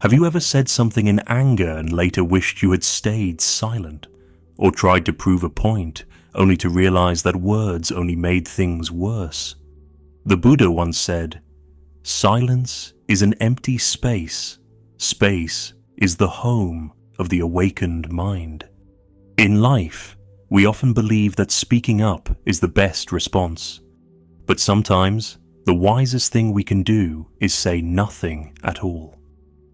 Have you ever said something in anger and later wished you had stayed silent? Or tried to prove a point, only to realize that words only made things worse? The Buddha once said, "Silence is an empty space. Space is the home of the awakened mind." In life, we often believe that speaking up is the best response. But sometimes, the wisest thing we can do is say nothing at all.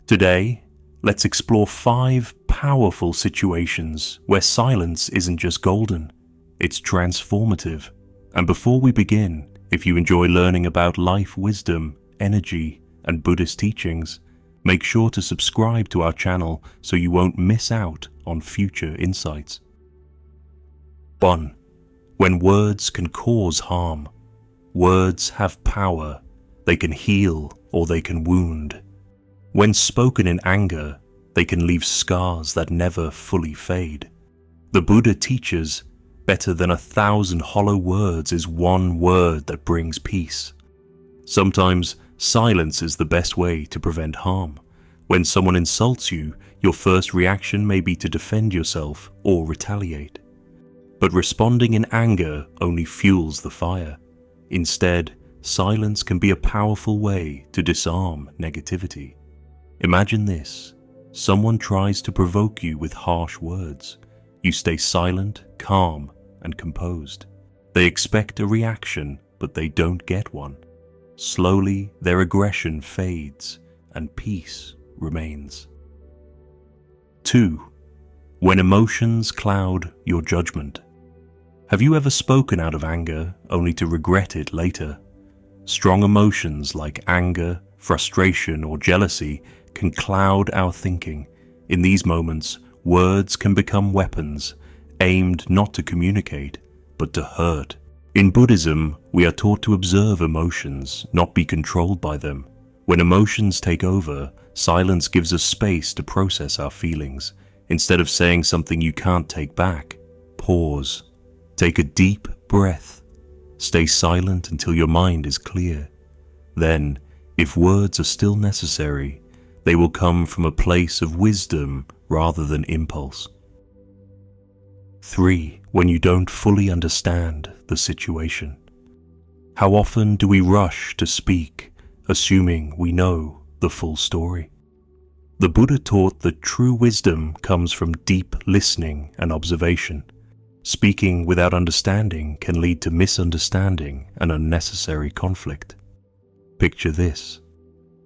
Today, let's explore 5 powerful situations where silence isn't just golden, it's transformative. And before we begin, if you enjoy learning about life wisdom, energy, and Buddhist teachings, make sure to subscribe to our channel so you won't miss out on future insights. 1. When words can cause harm. Words have power. They can heal or they can wound. When spoken in anger, they can leave scars that never fully fade. The Buddha teaches, better than 1,000 hollow words is one word that brings peace. Sometimes, silence is the best way to prevent harm. When someone insults you, your first reaction may be to defend yourself or retaliate. But responding in anger only fuels the fire. Instead, silence can be a powerful way to disarm negativity. Imagine this. Someone tries to provoke you with harsh words. You stay silent, calm, and composed. They expect a reaction, but they don't get one. Slowly, their aggression fades, and peace remains. 2. When emotions cloud your judgment. Have you ever spoken out of anger only to regret it later? Strong emotions like anger, frustration, or jealousy can cloud our thinking. In these moments, words can become weapons, aimed not to communicate, but to hurt. In Buddhism, we are taught to observe emotions, not be controlled by them. When emotions take over, silence gives us space to process our feelings. Instead of saying something you can't take back, pause. Take a deep breath. Stay silent until your mind is clear. Then, if words are still necessary, they will come from a place of wisdom rather than impulse. 3. When you don't fully understand the situation. How often do we rush to speak, assuming we know the full story? The Buddha taught that true wisdom comes from deep listening and observation. Speaking without understanding can lead to misunderstanding and unnecessary conflict. Picture this.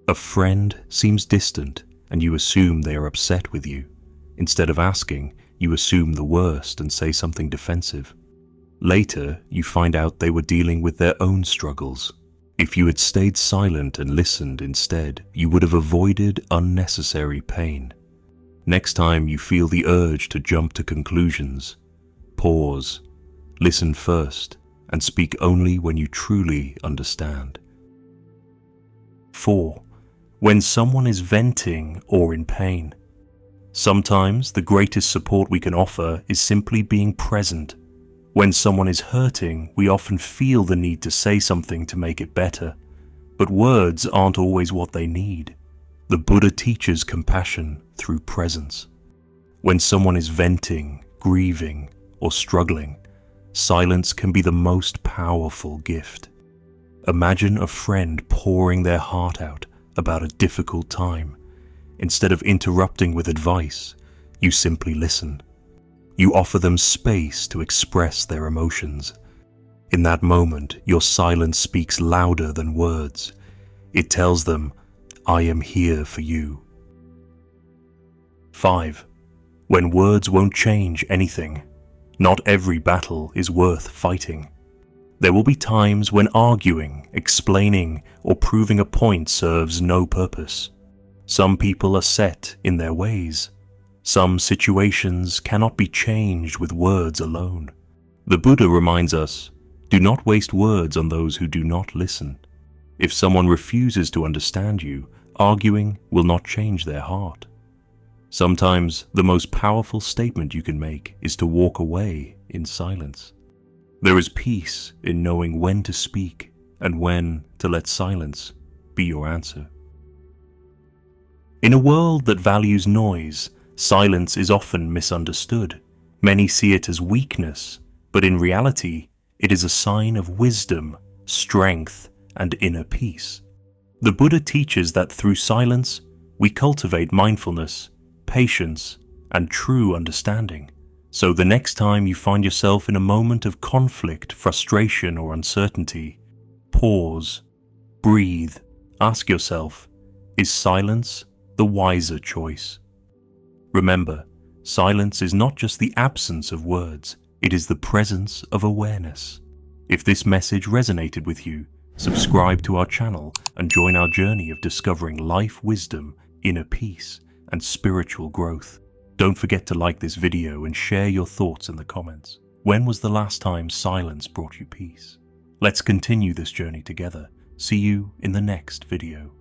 A friend seems distant and you assume they are upset with you. Instead of asking, you assume the worst and say something defensive. Later, you find out they were dealing with their own struggles. If you had stayed silent and listened instead, you would have avoided unnecessary pain. Next time you feel the urge to jump to conclusions, pause, listen first, and speak only when you truly understand. 4. When someone is venting or in pain. Sometimes the greatest support we can offer is simply being present. When someone is hurting, we often feel the need to say something to make it better. But words aren't always what they need. The Buddha teaches compassion through presence. When someone is venting, grieving, or struggling, silence can be the most powerful gift. Imagine a friend pouring their heart out about a difficult time. Instead of interrupting with advice, you simply listen. You offer them space to express their emotions. In that moment, your silence speaks louder than words. It tells them, "I am here for you." 5. When words won't change anything. Not every battle is worth fighting. There will be times when arguing, explaining, or proving a point serves no purpose. Some people are set in their ways. Some situations cannot be changed with words alone. The Buddha reminds us, do not waste words on those who do not listen. If someone refuses to understand you, arguing will not change their heart. Sometimes the most powerful statement you can make is to walk away in silence. There is peace in knowing when to speak and when to let silence be your answer. In a world that values noise, silence is often misunderstood. Many see it as weakness, but in reality, it is a sign of wisdom, strength, and inner peace. The Buddha teaches that through silence, we cultivate mindfulness, patience, and true understanding. So the next time you find yourself in a moment of conflict, frustration, or uncertainty, pause, breathe, ask yourself, is silence the wiser choice? Remember, silence is not just the absence of words, it is the presence of awareness. If this message resonated with you, subscribe to our channel and join our journey of discovering life wisdom, inner peace, and spiritual growth. Don't forget to like this video and share your thoughts in the comments. When was the last time silence brought you peace? Let's continue this journey together. See you in the next video.